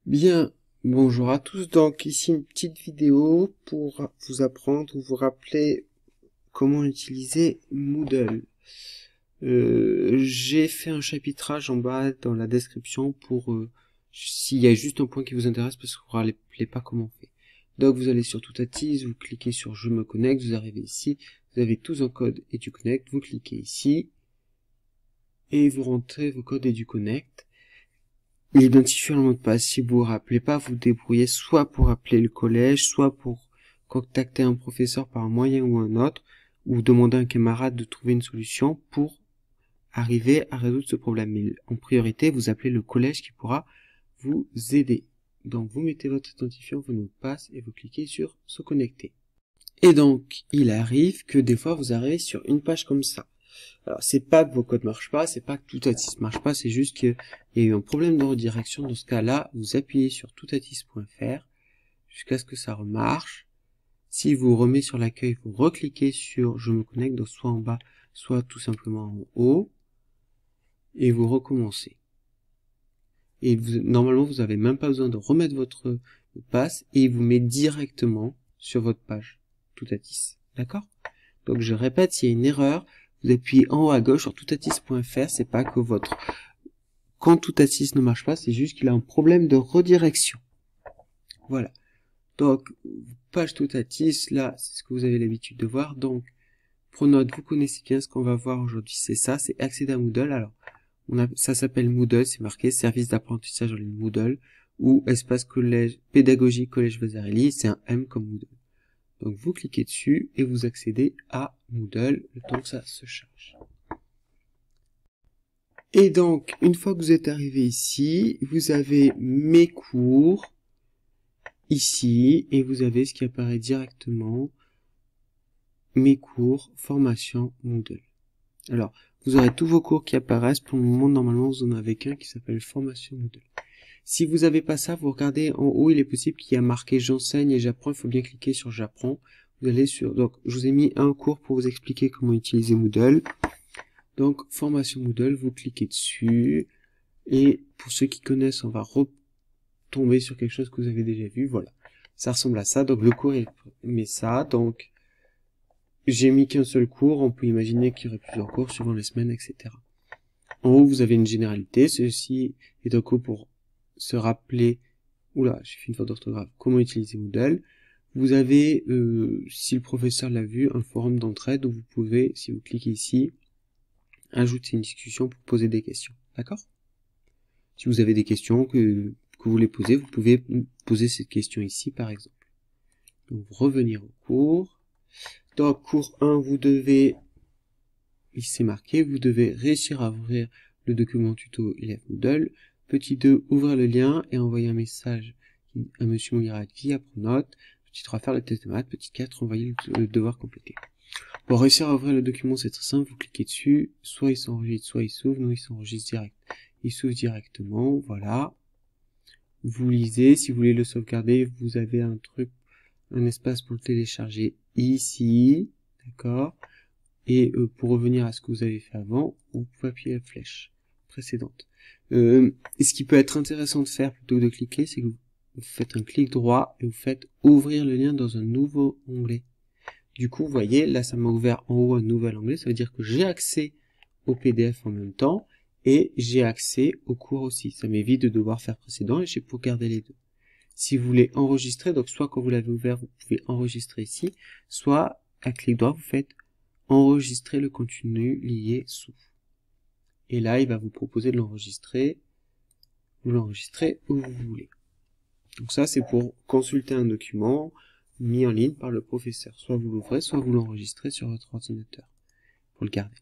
Bien, bonjour à tous. Donc ici une petite vidéo pour vous apprendre ou vous rappeler comment utiliser Moodle. J'ai fait un chapitrage en bas dans la description pour s'il y a juste un point qui vous intéresse parce que vous ne rappelez pas comment on fait. Donc vous allez sur Toutatis, vous cliquez sur Je me connecte, vous arrivez ici, vous avez tous un code EduConnect, vous cliquez ici et vous rentrez vos codes EduConnect. Identifier le mot de passe. Si vous vous rappelez pas, vous débrouillez soit pour appeler le collège, soit pour contacter un professeur par un moyen ou un autre, ou demander à un camarade de trouver une solution pour arriver à résoudre ce problème. Mais en priorité, vous appelez le collège qui pourra vous aider. Donc, vous mettez votre identifiant, votre mot de passe, et vous cliquez sur se connecter. Et donc, il arrive que des fois, vous arrivez sur une page comme ça. Alors, c'est pas que vos codes marchent pas, c'est pas que Toutatis marche pas, c'est juste qu'il y a eu un problème de redirection. Dans ce cas-là, vous appuyez sur toutatis.fr jusqu'à ce que ça remarche. Si vous remet sur l'accueil, vous recliquez sur Je me connecte, donc soit en bas, soit tout simplement en haut, et vous recommencez. Et normalement, vous n'avez même pas besoin de remettre votre mot de passe, et il vous met directement sur votre page Toutatis. D'accord? Donc, je répète, s'il y a une erreur, vous appuyez en haut à gauche sur toutatis.fr, c'est pas que votre compte Toutatis ne marche pas, c'est juste qu'il a un problème de redirection. Voilà. Donc, page Toutatis, là, c'est ce que vous avez l'habitude de voir. Donc, pour note, vous connaissez bien ce qu'on va voir aujourd'hui, c'est ça, c'est accéder à Moodle. Alors, ça s'appelle Moodle, c'est marqué service d'apprentissage en ligne Moodle, ou espace collège pédagogique collège Vasarely, c'est un M comme Moodle. Donc, vous cliquez dessus et vous accédez à Moodle, le temps que ça se charge. Et donc, une fois que vous êtes arrivé ici, vous avez mes cours, ici, et vous avez ce qui apparaît directement, mes cours, formation Moodle. Alors, vous aurez tous vos cours qui apparaissent. Pour le moment, normalement, vous en avez qu'un qui s'appelle formation Moodle. Si vous n'avez pas ça, vous regardez en haut, il est possible qu'il y a marqué j'enseigne et j'apprends. Il faut bien cliquer sur j'apprends. Vous allez sur, donc, je vous ai mis un cours pour vous expliquer comment utiliser Moodle. Donc, formation Moodle, vous cliquez dessus. Et pour ceux qui connaissent, on va retomber sur quelque chose que vous avez déjà vu. Voilà. Ça ressemble à ça. Donc, le cours, il met ça. Donc, j'ai mis qu'un seul cours. On peut imaginer qu'il y aurait plusieurs cours suivant les semaines, etc. En haut, vous avez une généralité. Ceci est un cours pour se rappeler, oula, j'ai fait une faute d'orthographe, comment utiliser Moodle. Vous avez, si le professeur l'a vu, un forum d'entraide où vous pouvez, si vous cliquez ici, ajouter une discussion pour poser des questions. D'accord? Si vous avez des questions que vous voulez poser, vous pouvez poser cette question ici, par exemple. Donc, revenir au cours. Dans cours 1, vous devez, ici c'est marqué, vous devez réussir à ouvrir le document tuto élève Moodle. Petit 2, ouvrir le lien et envoyer un message à Monsieur Moulirac via Pronote. Petit 3, faire le test de maths. Petit 4, envoyer le devoir complété. Pour réussir à ouvrir le document, c'est très simple, vous cliquez dessus, soit il s'enregistre, soit il s'ouvre. Nous, il s'enregistre direct. Il s'ouvre directement, voilà. Vous lisez, si vous voulez le sauvegarder, vous avez un espace pour le télécharger ici, d'accord. Et pour revenir à ce que vous avez fait avant, vous pouvez appuyer la flèche précédente. Et ce qui peut être intéressant de faire plutôt que de cliquer, c'est que vous faites un clic droit et vous faites ouvrir le lien dans un nouveau onglet. Du coup, vous voyez, là, ça m'a ouvert en haut un nouvel onglet. Ça veut dire que j'ai accès au PDF en même temps et j'ai accès au cours aussi. Ça m'évite de devoir faire précédent et j'ai pour garder les deux. Si vous voulez enregistrer, donc soit quand vous l'avez ouvert, vous pouvez enregistrer ici, soit à clic droit, vous faites enregistrer le contenu lié sous. Et là, il va vous proposer de l'enregistrer. Vous l'enregistrez où vous voulez. Donc ça, c'est pour consulter un document mis en ligne par le professeur. Soit vous l'ouvrez, soit vous l'enregistrez sur votre ordinateur pour le garder.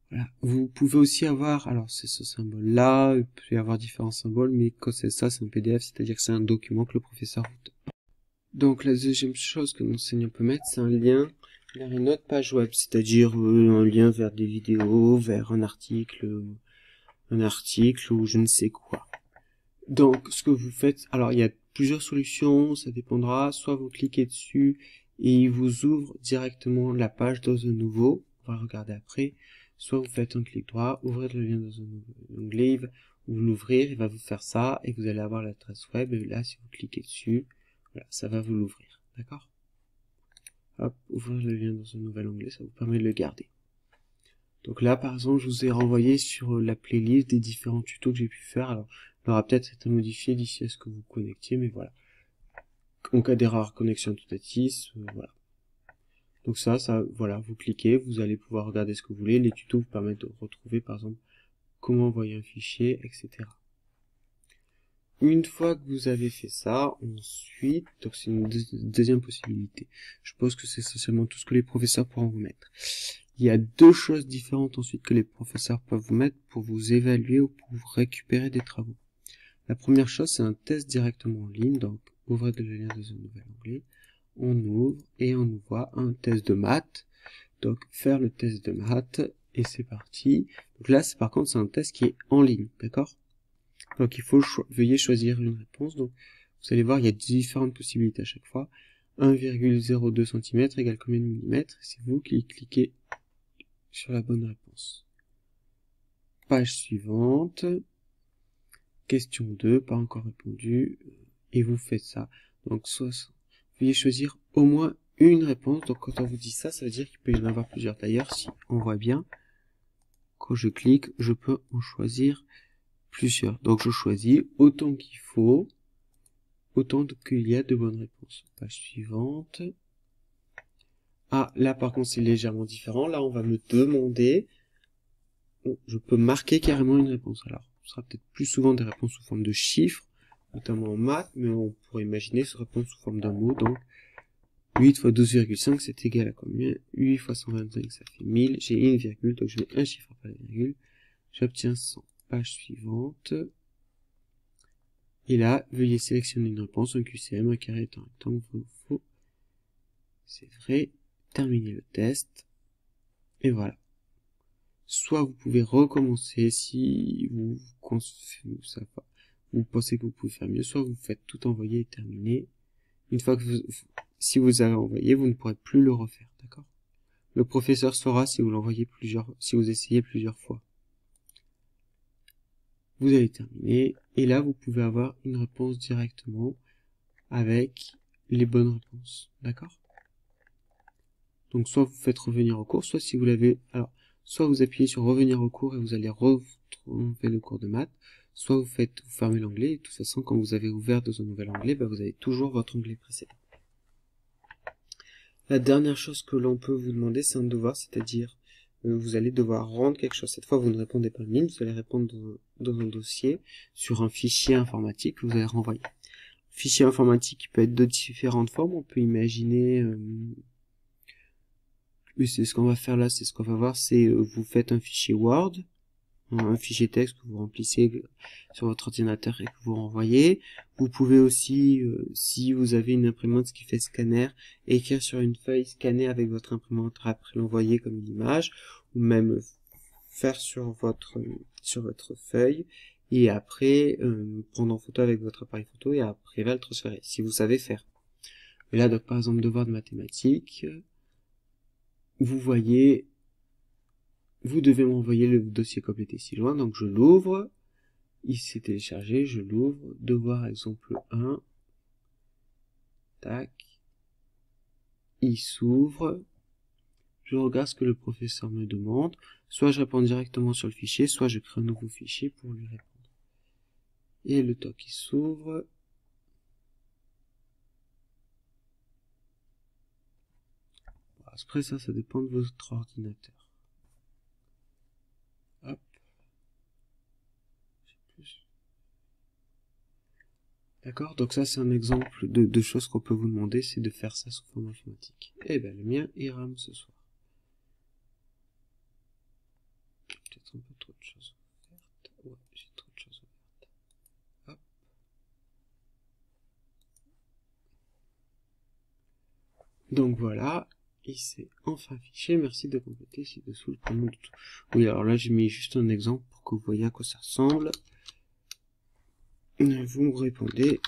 Voilà. Vous pouvez aussi avoir, alors c'est ce symbole-là, il peut y avoir différents symboles, mais quand c'est ça, c'est un PDF, c'est-à-dire que c'est un document que le professeur vous donne. Donc la deuxième chose que l'enseignant peut mettre, c'est un lien vers une autre page web, c'est-à-dire un lien vers des vidéos, vers un article ou je ne sais quoi. Donc ce que vous faites, alors il y a plusieurs solutions, ça dépendra, soit vous cliquez dessus et il vous ouvre directement la page dans un nouveau, on va regarder après, soit vous faites un clic droit, ouvrir le lien dans un nouveau onglet, vous l'ouvrir, il va vous faire ça, et vous allez avoir l'adresse web, et là, si vous cliquez dessus, voilà, ça va vous l'ouvrir, d'accord? Hop, ouvrir le lien dans un nouvel onglet, ça vous permet de le garder. Donc là, par exemple, je vous ai renvoyé sur la playlist des différents tutos que j'ai pu faire. Alors, il aura peut-être été modifié d'ici à ce que vous connectiez, mais voilà. En cas d'erreur, connexion totatis, voilà. Donc ça, voilà, vous cliquez, vous allez pouvoir regarder ce que vous voulez. Les tutos vous permettent de retrouver, par exemple, comment envoyer un fichier, etc. Une fois que vous avez fait ça, ensuite, donc c'est une deuxième possibilité. Je pense que c'est essentiellement tout ce que les professeurs pourront vous mettre. Il y a deux choses différentes ensuite que les professeurs peuvent vous mettre pour vous évaluer ou pour vous récupérer des travaux. La première chose, c'est un test directement en ligne. Donc, ouvrez le lien dans un nouvel onglet. On ouvre et on nous voit un test de maths. Donc, faire le test de maths et c'est parti. Donc là, par contre, c'est un test qui est en ligne, d'accord? Donc, il faut veuillez choisir une réponse. Donc, vous allez voir, il y a différentes possibilités à chaque fois. 1,02 cm égale combien de millimètres? C'est vous qui cliquez sur la bonne réponse. Page suivante. Question 2, pas encore répondu. Et vous faites ça. Donc, veuillez choisir au moins une réponse. Donc, quand on vous dit ça, ça veut dire qu'il peut y en avoir plusieurs. D'ailleurs, si on voit bien, quand je clique, je peux en choisir plusieurs. Donc, je choisis autant qu'il faut, autant qu'il y a de bonnes réponses. Page suivante. Ah, là, par contre, c'est légèrement différent. Là, on va me demander... je peux marquer carrément une réponse. Alors, ce sera peut-être plus souvent des réponses sous forme de chiffres, notamment en maths, mais on pourrait imaginer se répondre sous forme d'un mot. Donc, 8 fois 12,5, c'est égal à combien? 8 fois 125, ça fait 1000. J'ai une virgule, donc je mets un chiffre après la virgule. J'obtiens 100. Page suivante. Et là, veuillez sélectionner une réponse, un QCM, un carré, un rectangle, vrai ou faux. C'est vrai. Terminez le test. Et voilà. Soit vous pouvez recommencer si vous pensez que vous pouvez faire mieux, soit vous faites tout envoyer et terminer. Une fois que si vous avez envoyé, vous ne pourrez plus le refaire, d'accord? Le professeur saura si vous l'envoyez si vous essayez plusieurs fois. Vous allez terminer, et là vous pouvez avoir une réponse directement avec les bonnes réponses, d'accord? Donc soit vous faites revenir au cours, soit si vous l'avez, alors, soit vous appuyez sur revenir au cours et vous allez retrouver le cours de maths, soit vous fermez l'onglet, et de toute façon, quand vous avez ouvert dans un nouvel onglet, vous avez toujours votre onglet précédent. La dernière chose que l'on peut vous demander, c'est un devoir, c'est-à-dire, vous allez devoir rendre quelque chose. Cette fois, vous ne répondez pas en ligne, vous allez répondre dans un dossier, sur un fichier informatique que vous allez renvoyer. Fichier informatique qui peut être de différentes formes, on peut imaginer... mais c'est ce qu'on va faire là, c'est ce qu'on va voir, c'est vous faites un fichier Word, un fichier texte que vous remplissez sur votre ordinateur et que vous renvoyez. Vous pouvez aussi, si vous avez une imprimante qui fait scanner, écrire sur une feuille, scanner avec votre imprimante, après l'envoyer comme une image, ou même faire sur votre feuille, et après prendre en photo avec votre appareil photo, et après là le transférer, si vous savez faire. Et là, donc par exemple, devoir de mathématiques, vous voyez, vous devez m'envoyer le dossier complété ci-joint, donc je l'ouvre, il s'est téléchargé, je l'ouvre, devoir exemple 1, tac, il s'ouvre, je regarde ce que le professeur me demande, soit je réponds directement sur le fichier, soit je crée un nouveau fichier pour lui répondre. Et le toc il s'ouvre, après ça dépend de votre ordinateur. Hop. D'accord, donc ça c'est un exemple de choses qu'on peut vous demander, c'est de faire ça sous forme informatique. Eh ben le mien il rame ce soir. Peut-être un peu trop de choses ouvertes. Ouais, j'ai trop de choses ouvertes. Hop. Donc voilà, il s'est enfin affiché. Merci de compléter ci-dessous le commande de tout. Oui, alors là j'ai mis juste un exemple pour que vous voyez à quoi ça ressemble. Vous me répondez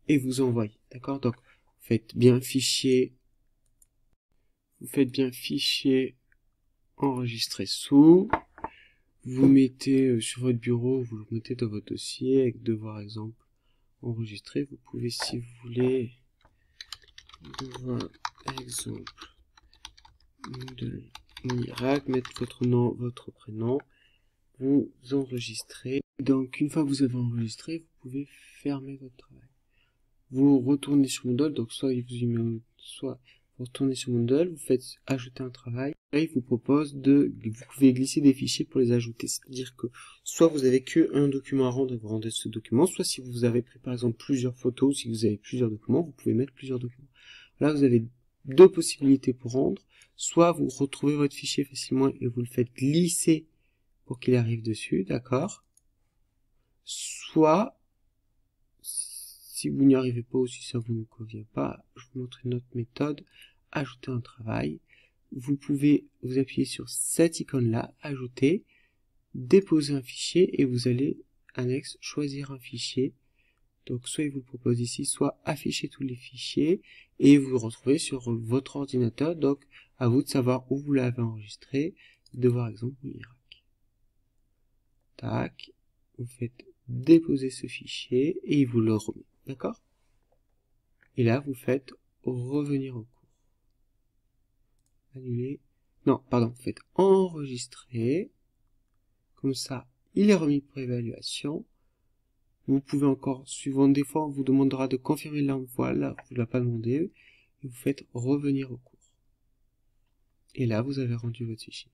et vous envoyez. D'accord, donc vous faites bien fichier enregistrer sous. vous mettez sur votre bureau, vous le mettez dans votre dossier avec devoir exemple enregistré. Vous pouvez, si vous voulez, devoir exemple de Mirac, mettre votre nom, votre prénom, vous enregistrez. Donc une fois que vous avez enregistré, vous pouvez fermer votre travail. Vous retournez sur Moodle, donc soit vous retournez sur Moodle, vous faites ajouter un travail, et il vous propose vous pouvez glisser des fichiers pour les ajouter. C'est-à-dire que soit vous avez que un document à rendre et vous rendez ce document, soit si vous avez pris par exemple plusieurs photos, si vous avez plusieurs documents, vous pouvez mettre plusieurs documents. Là, vous avez deux possibilités pour rendre. Soit vous retrouvez votre fichier facilement et vous le faites glisser pour qu'il arrive dessus, d'accord? Soit, si vous n'y arrivez pas ou si ça vous ne convient pas, je vous montre une autre méthode, ajouter un travail. Vous pouvez vous appuyer sur cette icône-là, ajouter, déposer un fichier et vous allez, annexe, choisir un fichier. Donc soit il vous propose ici, soit afficher tous les fichiers et vous le retrouvez sur votre ordinateur. Donc à vous de savoir où vous l'avez enregistré. Devoir exemple Mirac. Tac, vous faites déposer ce fichier et il vous le remet. D'accord? Et là vous faites revenir au cours. Annuler. Non, pardon, vous faites enregistrer. Comme ça, il est remis pour évaluation. Vous pouvez encore, suivant des fois, on vous demandera de confirmer l'envoi, là, vous ne l'a pas demandé, et vous faites revenir au cours. Et là, vous avez rendu votre fichier.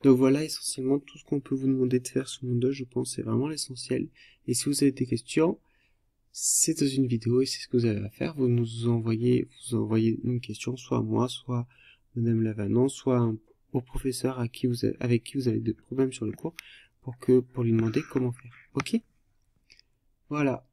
Donc voilà essentiellement tout ce qu'on peut vous demander de faire sur Moodle, je pense c'est vraiment l'essentiel. Et si vous avez des questions, c'est dans une vidéo et c'est ce que vous avez à faire. Vous nous envoyez une question, soit à moi, soit à Madame Lavanon, soit au professeur avec qui vous avez des problèmes sur le cours, pour lui demander comment faire. Ok? Voilà.